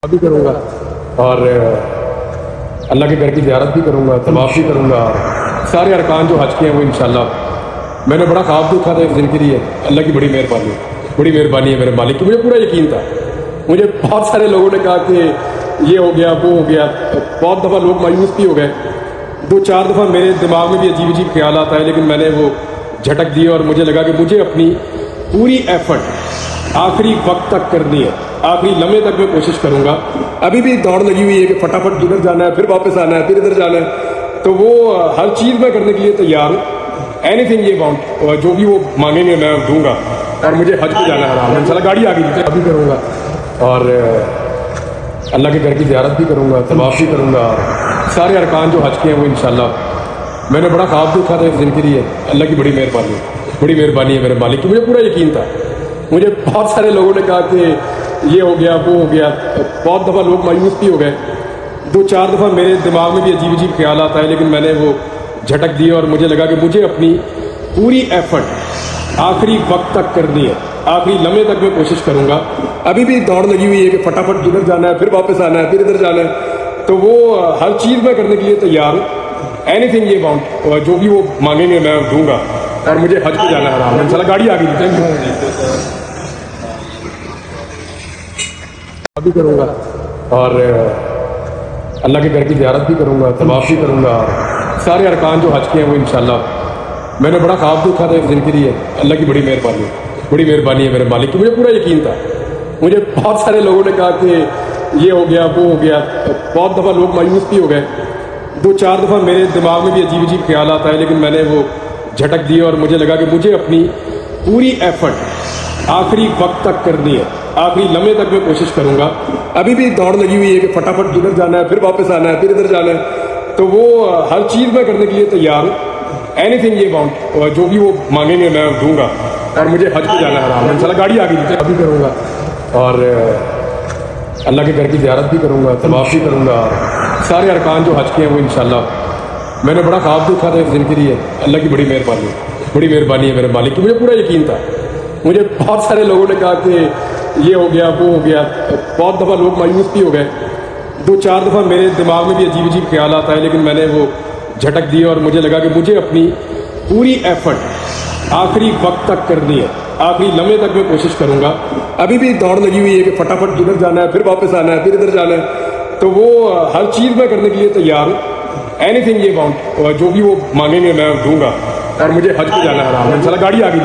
بھی کروں گا اور اللہ کے گھر کی زیارت بھی کروں گا، طواف بھی کروں گا، سارے ارکان جو حج کے ہیں وہ انشاءاللہ۔ میں نے بڑا خواب دیکھا تھا ایک دن کے لیے، اللہ کی بڑی مہربانی ہے میرے مالک کی، مجھے پورا یقین تھا۔ مجھے بہت سارے لوگوں نے کہا کہ یہ ہو گیا وہ ہو گیا، بہت دفعہ لوگ مایوس بھی ہو گئے، 2-4 دفعہ میرے دماغ میں بھی عجیب عجیب خیالات آئے، لیکن میں نے وہ جھٹک دیے اور مجھے لگا کہ مجھے اپنی پوری ایفرٹ آخری وقت تک کرنی ہے، آخری لمحے تک میں کوشش کروں گا۔ ابھی بھی دوڑ لگی ہوئی ہے کہ فٹافٹ ادھر جانا ہے، پھر واپس آنا ہے، پھر ادھر جانا ہے، تو وہ ہر چیز میں کرنے کے لیے تیار ہوں۔ اینی تھنگ یہ وانٹ، جو بھی وہ مانگیں گے میں دوں گا، اور مجھے حج پہ جانا ہے انشاءاللہ۔ گاڑی آ گئی ابھی کروں گا اور اللہ کے گھر کی زیارت بھی کروں گا، طواف بھی کروں گا، سارے ارکان جو حج کے ہیں وہ انشاءاللہ۔ میں نے بڑا خواب دیکھا تھا ایک دن کے لیے، اللہ کی بڑی مہربانی ہے میرے مالک کی، مجھے پورا یقین تھا۔ مجھے بہت سارے لوگوں نے کہا کہ یہ ہو گیا وہ ہو گیا، بہت دفعہ لوگ مایوس بھی ہو گئے، 2-4 دفعہ میرے دماغ میں بھی عجیب عجیب خیالات آئے، لیکن میں نے وہ جھٹک دیے اور مجھے لگا کہ مجھے اپنی پوری ایفرٹ آخری وقت تک کرنی ہے، آخری لمحے تک میں کوشش کروں گا۔ ابھی بھی دوڑ لگی ہوئی ہے کہ فٹافٹ ادھر جانا ہے، پھر واپس آنا ہے، پھر ادھر جانا ہے، تو وہ ہر چیز میں کرنے کے لیے تیار ہوں۔ اینی تھنگ یہ وانٹ، جو بھی وہ مانگیں گے میں دوں گا، اور مجھے حج پہ جانا ہے انشاءاللہ۔ گاڑی آ گئی بھی کروں گا اور اللہ کے گھر کی زیارت بھی کروں گا، طواف بھی کروں گا، سارے ارکان جو حج کے ہیں وہ انشاءاللہ۔ میں نے بڑا خواب دیکھا تھا ایک دن کے لیے، اللہ کی بڑی مہربانی ہے میرے مالک کی، مجھے پورا یقین تھا۔ مجھے بہت سارے لوگوں نے کہا کہ یہ ہو گیا وہ ہو گیا، بہت دفعہ لوگ مایوس بھی ہو گئے، 2-4 دفعہ میرے دماغ میں بھی عجیب عجیب خیالات آئے، لیکن میں نے وہ جھٹک دیے اور مجھے لگا کہ مجھے اپنی پوری ایفرٹ آخری وقت تک کرنی ہے، آخری لمحے تک میں کوشش کروں گا۔ ابھی بھی دوڑ لگی ہوئی ہے کہ فٹافٹ ادھر جانا ہے، پھر واپس آنا ہے، پھر ادھر جانا ہے، تو وہ ہر چیز میں کرنے کے لیے تیار ہوں۔ اینی تھنگ یہ وانٹ، جو بھی وہ مانگیں گے میں دوں گا، اور مجھے حج پہ جانا ہے انشاءاللہ۔ گاڑی آ گئی ابھی کروں گا اور اللہ کے گھر کی زیارت بھی کروں گا، طواف بھی کروں گا، سارے ارکان جو حج کے ہیں وہ انشاءاللہ۔ میں نے بڑا خواب دیکھا تھا ایک دن کے لیے، اللہ کی بڑی مہربانی ہے میرے مالک کی، مجھے پورا یقین تھا۔ مجھے بہت سارے لوگوں نے کہا کہ یہ ہو گیا وہ ہو گیا، بہت دفعہ لوگ مایوس بھی ہو گئے، 2-4 دفعہ میرے دماغ میں بھی عجیب عجیب خیالات آئے، لیکن میں نے وہ جھٹک دیے اور مجھے لگا کہ مجھے اپنی پوری ایفرٹ آخری وقت تک کرنی ہے، آخری لمحے تک میں کوشش کروں گا۔ ابھی بھی دوڑ لگی ہوئی ہے کہ فٹافٹ ادھر جانا ہے، پھر واپس آنا ہے، پھر ادھر جانا ہے، تو وہ ہر چیز میں کرنے کے لیے تیار ہوں۔ اینی تھنگ یہ وانٹ، جو بھی وہ مانگیں گے میں دوں گا، اور مجھے حج پہ جانا ہے انشاءاللہ۔ گاڑی آ گئی